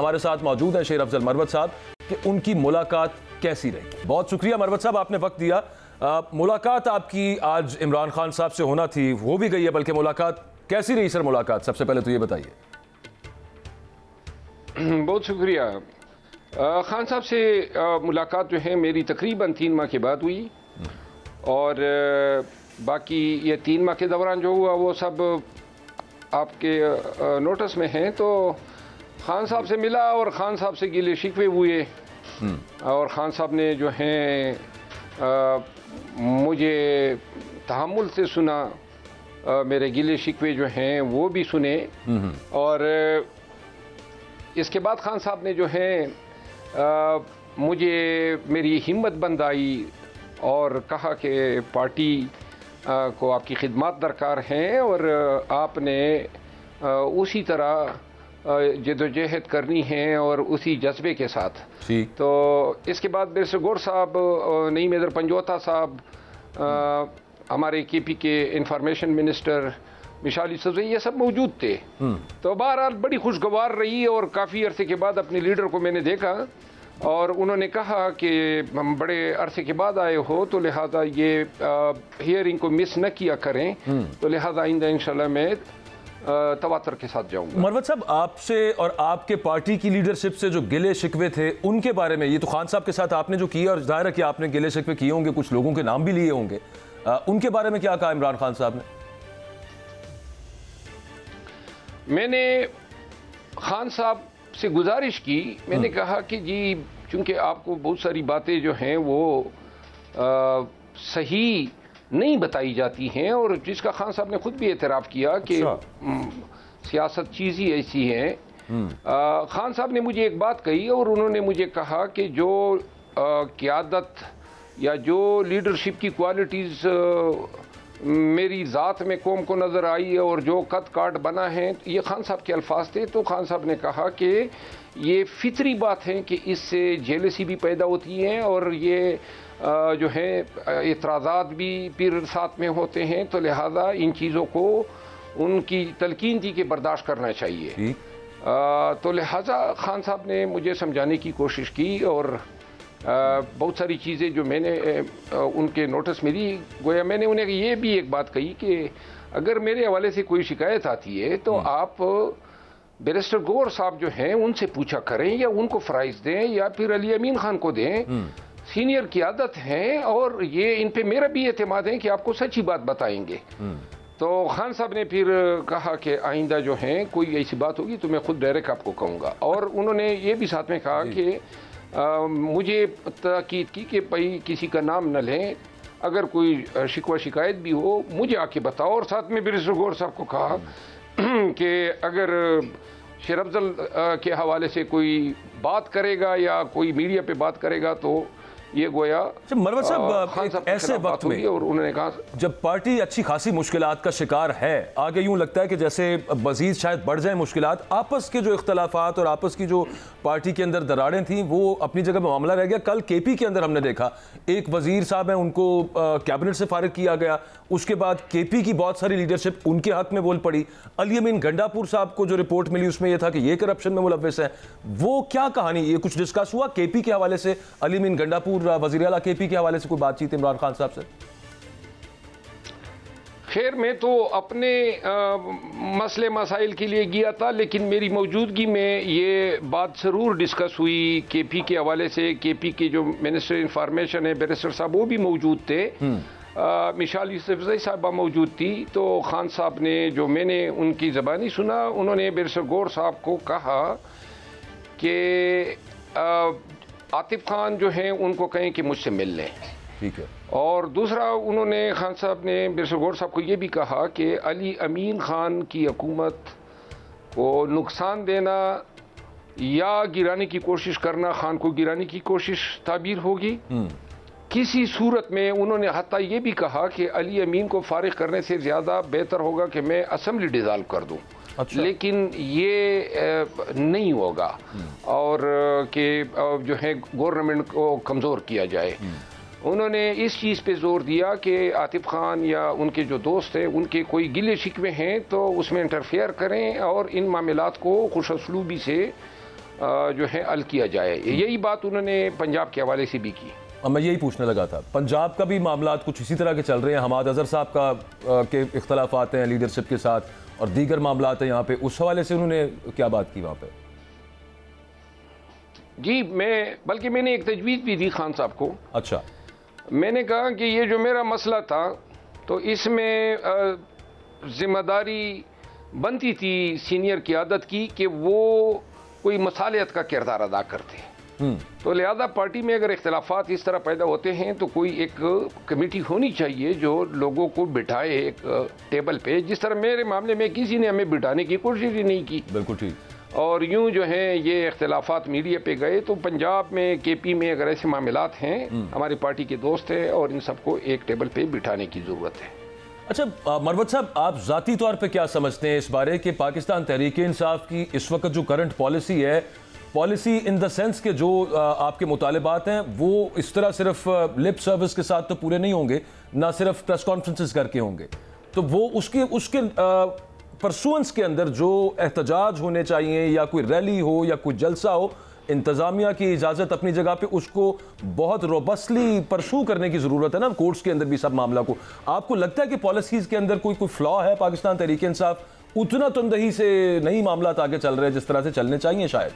हमारे साथ मौजूद है शेर अफजल मरवत साहब कि उनकी मुलाकात कैसी रही। बहुत शुक्रिया मरवत साहब, आपने वक्त दिया। मुलाकात आपकी आज इमरान खान साहब से होना थी, वो भी गई है, बल्कि मुलाकात कैसी रही सर? मुलाकात सबसे पहले तो ये बताइए। बहुत शुक्रिया। खान साहब से मुलाकात जो है मेरी तकरीबन 3 माह के बाद हुई और बाकी ये 3 माह के दौरान जो हुआ वो सब आपके नोटिस में हैं। तो खान साहब से मिला और खान साहब से गिले शिकवे हुए और खान साहब ने जो हैं मुझे तहम्मुल से सुना, मेरे गिले शिकवे जो हैं वो भी सुने और इसके बाद खान साहब ने जो है मुझे मेरी हिम्मत बंद आई और कहा कि पार्टी को आपकी खिदमत दरकार हैं और आपने उसी तरह जदोजहद करनी है और उसी जज्बे के साथ। तो इसके बाद बैरिस्टर गौर साहब, नईम हैदर पंजोता साहब, हमारे केपी के इंफॉर्मेशन मिनिस्टर मिसाल यूसुफजई, ये सब मौजूद थे। तो बहरहाल बड़ी खुशगवार रही और काफ़ी अरसे के बाद अपने लीडर को मैंने देखा और उन्होंने कहा कि हम बड़े अरसे के बाद आए हो तो लिहाजा ये हियरिंग को मिस न किया करें, तो लिहाजा आइंदा इंशाल्लाह मैं तवातर के साथ जाऊंगा। मरवत साहब, आपसे और आपके पार्टी की लीडरशिप से जो गिले शिकवे थे उनके बारे में, ये तो खान साहब के साथ आपने जो किया और जाहिर है कि आपने गिले शिकवे किए होंगे, कुछ लोगों के नाम भी लिए होंगे, उनके बारे में क्या कहा इमरान खान साहब ने? मैंने खान साहब से गुजारिश की, मैंने कहा कि जी चूंकि आपको बहुत सारी बातें जो हैं वो सही नहीं बताई जाती हैं और जिसका खान साहब ने खुद भी एतराफ़ किया कि सियासत चीज़ ही ऐसी है। खान साहब ने मुझे एक बात कही और उन्होंने मुझे कहा कि जो क़यादत या जो लीडरशिप की क्वालिटीज़ मेरी ज़ात में कौम को नज़र आई है और जो कद काट बना है, ये खान साहब के अल्फाज थे। तो खान साहब ने कहा कि ये फितरी बात है कि इससे जेलसी भी पैदा होती है और ये जो है इतराज़ात भी फिर साथ में होते हैं, तो लिहाजा इन चीज़ों को उनकी तलकीन थी कि बर्दाश्त करना चाहिए। तो लिहाजा खान साहब ने मुझे समझाने की कोशिश की और बहुत सारी चीज़ें जो मैंने उनके नोटिस में दी, गोया मैंने उन्हें ये भी एक बात कही कि अगर मेरे हवाले से कोई शिकायत आती है तो आप बैरिस्टर गौर साहब जो हैं उनसे पूछा करें या उनको फ़राइज़ दें या फिर अली अमीन खान को दें, सीनियर क़यादत हैं और ये इन पे मेरा भी एतमाद है कि आपको सच्ची बात बताएंगे। तो खान साहब ने फिर कहा कि आइंदा जो है कोई ऐसी बात होगी तो मैं खुद डायरेक्ट आपको कहूँगा। और उन्होंने ये भी साथ में कहा कि मुझे ताकीद की कि भाई किसी का नाम न लें, अगर कोई शिकवा शिकायत भी हो मुझे आके बताओ। और साथ में बैरिस्टर गौर साहब को कहा कि अगर शेर अफजल के हवाले से कोई बात करेगा या कोई मीडिया पे बात करेगा तो ये गोया मरवत साहब ऐसे वक्त में, और उन्होंने कहा जब पार्टी अच्छी खासी मुश्किलात का शिकार है, आगे यूं लगता है कि जैसे मजीद शायद बढ़ जाए मुश्किलात, आपस के जो इख्तलाफात और आपस की जो पार्टी के अंदर दरारें थीं वो अपनी जगह पर मामला रह गया। कल केपी के अंदर हमने देखा एक वजीर साहब हैं, उनको कैबिनेट से फारिग किया गया, उसके बाद केपी की बहुत सारी लीडरशिप उनके हक में बोल पड़ी। अली अमीन गंडापुर साहब को जो रिपोर्ट मिली उसमें यह था कि ये करप्शन में मुलव्वस है, वो क्या कहानी, ये कुछ डिस्कस हुआ केपी के हवाले से? अली अमीन गंडापुर वज़ीर आला केपी के हवाले से कोई बातचीत इमरान खान साहब से? खैर मैं तो अपने मसले मसाइल के लिए गया था, लेकिन मेरी मौजूदगी में ये बात ज़रूर डिस्कस हुई केपी के हवाले से। केपी के जो मिनिस्टर इंफॉर्मेशन है बैरिस्टर साहब वो भी मौजूद थे, मिसाल यूसुफजई साहबा मौजूद थी। तो खान साहब ने जो मैंने उनकी ज़बानी सुना, उन्होंने बैरिस्टर गौर साहब को कहा कि आतिफ खान जो हैं उनको कहें कि मुझसे मिल लें। ठीक है। और दूसरा उन्होंने खान साहब ने बैरिस्टर गौर साहब को ये भी कहा कि अली अमीन खान की हुकूमत को नुकसान देना या गिराने की कोशिश करना, खान को गिराने की कोशिश ताबीर होगी किसी सूरत में। उन्होंने हत्ता ये भी कहा कि अली अमीन को फारिग करने से ज़्यादा बेहतर होगा कि मैं असम्बली डिज़ाल्व कर दूँ। अच्छा। लेकिन ये नहीं होगा और कि जो है गवर्नमेंट को कमज़ोर किया जाए। उन्होंने इस चीज़ पे जोर दिया कि आतिफ खान या उनके जो दोस्त हैं उनके कोई गिले शिकवे हैं तो उसमें इंटरफेयर करें और इन मामलात को खुश असलूबी से जो है हल किया जाए। यही बात उन्होंने पंजाब के हवाले से भी की। अब मैं यही पूछने लगा था, पंजाब का भी मामला कुछ इसी तरह के चल रहे हैं, हमाद अजहर साहब का के इख्तलाफात हैं लीडरशिप के साथ और दीगर मामला हैं यहाँ पे, उस हवाले से उन्होंने क्या बात की वहाँ पे? जी, बल्कि मैंने एक तजवीज़ भी दी खान साहब को। अच्छा। मैंने कहा कि ये जो मेरा मसला था तो इसमें जिम्मेदारी बनती थी सीनियर क़ियादत की कि वो कोई मसालियत का किरदार अदा करते। तो लिहाजा पार्टी में अगर इख्तलाफात इस तरह पैदा होते हैं तो कोई एक कमेटी होनी चाहिए जो लोगों को बिठाए एक टेबल पे, जिस तरह मेरे मामले में किसी ने हमें बिठाने की कोशिश ही नहीं की। बिल्कुल ठीक। और यूं जो है ये इख्तलाफात मीडिया पे गए, तो पंजाब में केपी में अगर ऐसे मामलात हैं, हमारी पार्टी के दोस्त हैं और इन सबको एक टेबल पे बिठाने की ज़रूरत है। अच्छा मरवत साहब, आप ज़ाती तौर पे क्या समझते हैं इस बारे कि पाकिस्तान तहरीक इंसाफ की इस वक्त जो करंट पॉलिसी है, पॉलिसी इन द सेंस के जो आपके मुतालिबात हैं वो इस तरह सिर्फ लिप सर्विस के साथ तो पूरे नहीं होंगे, ना सिर्फ प्रेस कॉन्फ्रेंसेस करके होंगे, तो वो उसके परसुएंस के अंदर जो एहतजाज होने चाहिए या कोई रैली हो या कोई जलसा हो, इंतज़ामिया की इजाज़त अपनी जगह पे उसको बहुत रोबस्टली परसू करने की ज़रूरत है ना, कोर्ट्स के अंदर भी सब मामला को। आपको लगता है कि पॉलिसीज़ के अंदर कोई फ्लॉ है? पाकिस्तान तहरीक इंसाफ उतना तंदही से नहीं मामला आगे चल रहे हैं जिस तरह से चलने चाहिए शायद?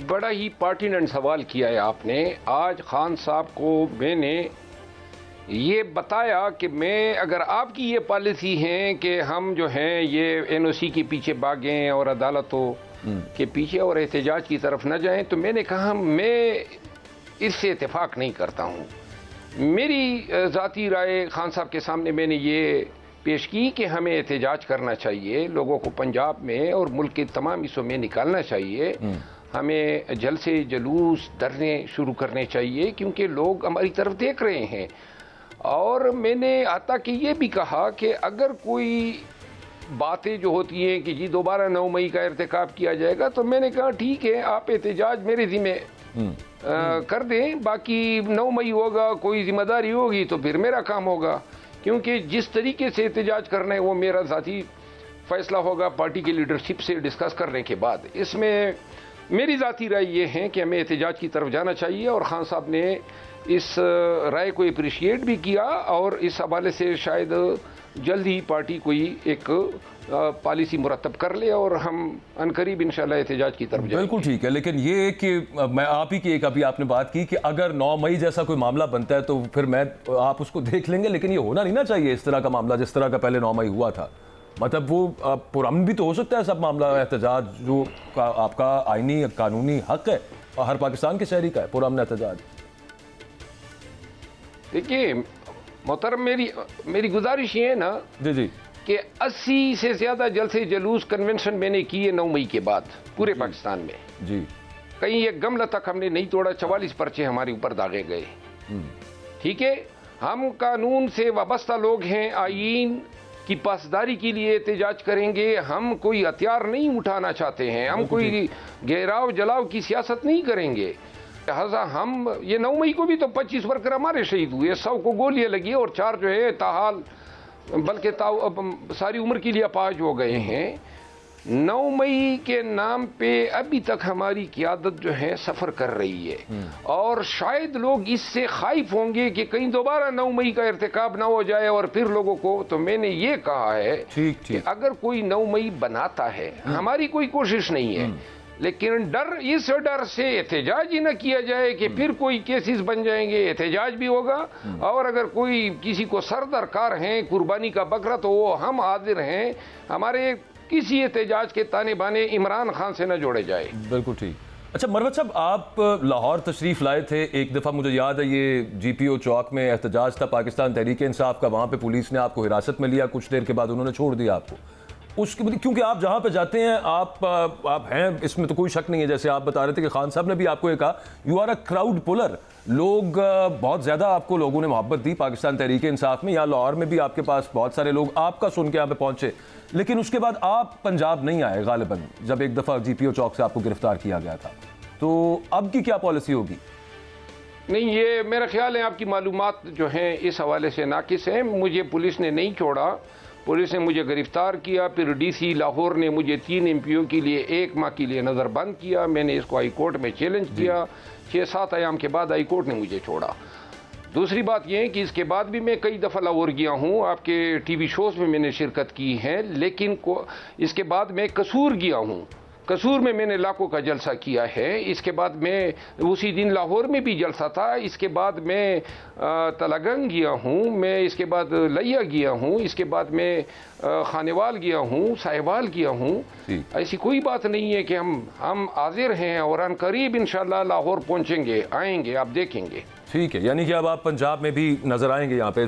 बड़ा ही पर्टिनेंट सवाल किया है आपने। आज खान साहब को मैंने ये बताया कि मैं अगर आपकी ये पॉलिसी है कि हम जो हैं ये एनओसी के पीछे भागें और अदालतों के पीछे और एहतजाज की तरफ न जाएं, तो मैंने कहा मैं इससे इत्तेफाक नहीं करता हूँ। मेरी ज़ाती राय खान साहब के सामने मैंने ये पेश की कि हमें एहतजाज करना चाहिए, लोगों को पंजाब में और मुल्क के तमाम हिस्सों में निकालना चाहिए, हमें जलसे जुलूस धरने शुरू करने चाहिए क्योंकि लोग हमारी तरफ देख रहे हैं। और मैंने आता कि ये भी कहा कि अगर कोई बातें जो होती हैं कि जी दोबारा 9 मई का इर्तिकाब किया जाएगा, तो मैंने कहा ठीक है, आप एहतजाज मेरे ज़िम्मे कर दें, बाकी 9 मई होगा, कोई जिम्मेदारी होगी तो फिर मेरा काम होगा, क्योंकि जिस तरीके से एहतजाज करना है वो मेरा ज़ाती फ़ैसला होगा पार्टी की लीडरशिप से डिस्कस करने के बाद। इसमें मेरी ज़ाती राय ये है कि हमें एहतजाज की तरफ जाना चाहिए और खान साहब ने इस राय को अप्रिशिएट भी किया और इस हवाले से शायद जल्द ही पार्टी कोई एक पॉलिसी मुरतब कर ले और हम अनकरीब इंशाल्लाह एहतजाज की तरफ जाएंगे। बिल्कुल ठीक है, लेकिन ये कि मैं आप ही की एक अभी आपने बात की कि अगर 9 मई जैसा कोई मामला बनता है तो फिर आप उसको देख लेंगे, लेकिन ये होना नहीं ना चाहिए इस तरह का मामला जिस तरह का पहले 9 मई हुआ था। मतलब वो पुरअमन भी तो हो सकता है सब मामला, एहतजाज जो आपका आईनी कानूनी हक है और हर पाकिस्तान के शहरी का है पुरअमन एहतजाज। देखिए मोहतरम, मेरी गुजारिश ये है ना जी कि 80 से ज़्यादा जलसे जुलूस कन्वेंशन मैंने किए 9 मई के बाद पूरे पाकिस्तान में जी। कहीं एक गमला तक हमने नहीं तोड़ा, 44 पर्चे हमारे ऊपर दागे गए। ठीक है, हम कानून से वाबस्ता लोग हैं, आईन की पासदारी के लिए एहतजाज करेंगे, हम कोई हथियार नहीं उठाना चाहते हैं, हम कोई घेराव जलाव की सियासत नहीं करेंगे। लिहाजा हम ये 9 मई को भी तो 25 वर्कर हमारे शहीद हुए, 100 को गोलियां लगी और 4 जो है ताहाल बल्कि सारी उम्र के लिए अपाहिज हो गए हैं। 9 मई के नाम पे अभी तक हमारी क़ियादत जो है सफ़र कर रही है और शायद लोग इससे खाइफ होंगे कि कहीं दोबारा 9 मई का इर्तिकाब ना हो जाए और फिर लोगों को। तो मैंने ये कहा है कि अगर कोई 9 मई बनाता है, हमारी कोई कोशिश नहीं है, लेकिन इस डर से एहतजाज ही न किया जाए कि फिर कोई केसेस बन जाएंगे, एहतजाज भी होगा और अगर कोई किसी को सर दरकार है कुर्बानी का बकरा तो वो हम हाजिर हैं। हमारे किसी एहतजाज के ताने बाने इमरान खान से न जोड़े जाए। बिल्कुल ठीक। अच्छा मरवत साहब, आप लाहौर तशरीफ लाए थे एक दफ़ा, मुझे याद है ये GPO चौक में एहतजाज था पाकिस्तान तहरीक इंसाफ का, वहाँ पे पुलिस ने आपको हिरासत में लिया, कुछ देर के बाद उन्होंने छोड़ दिया आपको। उसके क्योंकि आप जहाँ पे जाते हैं आप हैं, इसमें तो कोई शक नहीं है। जैसे आप बता रहे थे कि खान साहब ने भी आपको ये कहा, you are a crowd puller, लोग बहुत ज़्यादा आपको लोगों ने मोहब्बत दी पाकिस्तान तहरीक इंसाफ में। यहाँ लाहौर में भी आपके पास बहुत सारे लोग आपका सुन के यहाँ पे पहुँचे, लेकिन उसके बाद आप पंजाब नहीं आए गालिबन, जब एक दफ़ा GPO चौक से आपको गिरफ्तार किया गया था। तो अब की क्या पॉलिसी होगी? नहीं, ये मेरा ख्याल है आपकी मालूमात जो हैं इस हवाले से नाकिस हैं। मुझे पुलिस ने नहीं छोड़ा, पुलिस ने मुझे गिरफ्तार किया, फिर डीसी लाहौर ने मुझे 3 एमपीओ के लिए 1 माह के लिए नज़रबंद किया। मैंने इसको हाई कोर्ट में चैलेंज किया। 6-7 अयाम के बाद हाई कोर्ट ने मुझे छोड़ा। दूसरी बात यह है कि इसके बाद भी मैं कई दफ़ा लाहौर गया हूँ, आपके टीवी शोज़ में मैंने शिरकत की है, लेकिन इसके बाद मैं कसूर गया हूँ। कसूर में मैंने लाखों का जलसा किया है। इसके बाद मैं उसी दिन लाहौर में भी जलसा था। इसके बाद मैं तलागंग गया हूँ, मैं इसके बाद लिया गया हूँ, इसके बाद मैं खानेवाल गया हूँ, साहिवाल गया हूँ। ऐसी कोई बात नहीं है कि हम हाजिर हैं और अनकरीब इंशाल्लाह लाहौर पहुँचेंगे, आएंगे, आप देखेंगे। ठीक है, यानी कि अब आप पंजाब में भी नजर आएंगे यहाँ पे।